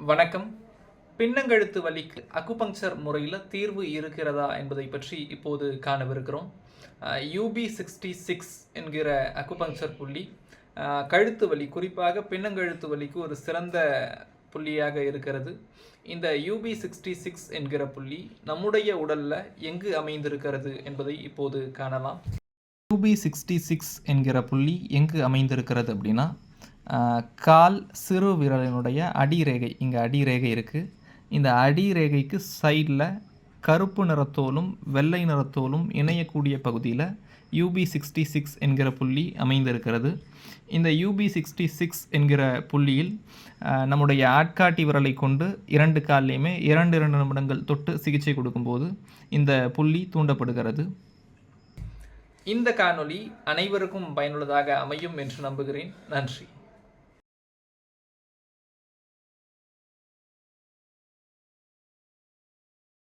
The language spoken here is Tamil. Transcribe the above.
வணக்கம். பின்னங்கழுத்து வலிக்கு அக்குபங்சர் முறையில் தீர்வு இருக்கிறதா என்பதை பற்றி இப்போது காணவிருக்கிறோம். UB66 என்கிற அக்குபங்சர் புள்ளி கழுத்து வலி, குறிப்பாக பின்னங்கழுத்து வலிக்கு ஒரு சிறந்த புள்ளியாக இருக்கிறது. இந்த UB66 என்கிற புள்ளி நம்முடைய உடலில் எங்கு அமைந்திருக்கிறது என்பதை இப்போது காணலாம். UB66 என்கிற புள்ளி எங்கு அமைந்திருக்கிறது அப்படின்னா, கால் சிறு விரலினுடைய அடிரேகை, இங்கே அடிரேகை இருக்குது. இந்த அடிரேகைக்கு சைடில் கருப்பு நிறத்தோலும் வெள்ளை நிறத்தோலும் இணையக்கூடிய பகுதியில் UB66 என்கிற புள்ளி அமைந்திருக்கிறது. இந்த UB66 என்கிற புள்ளியில் நம்முடைய ஆட்காட்டி விரலை கொண்டு 2 கால்லையுமே 2 நிமிடங்கள் தொட்டு சிகிச்சை கொடுக்கும்போது இந்த புள்ளி தூண்டப்படுகிறது. இந்த காணொளி அனைவருக்கும் பயனுள்ளதாக அமையும் என்று நம்புகிறேன். நன்றி.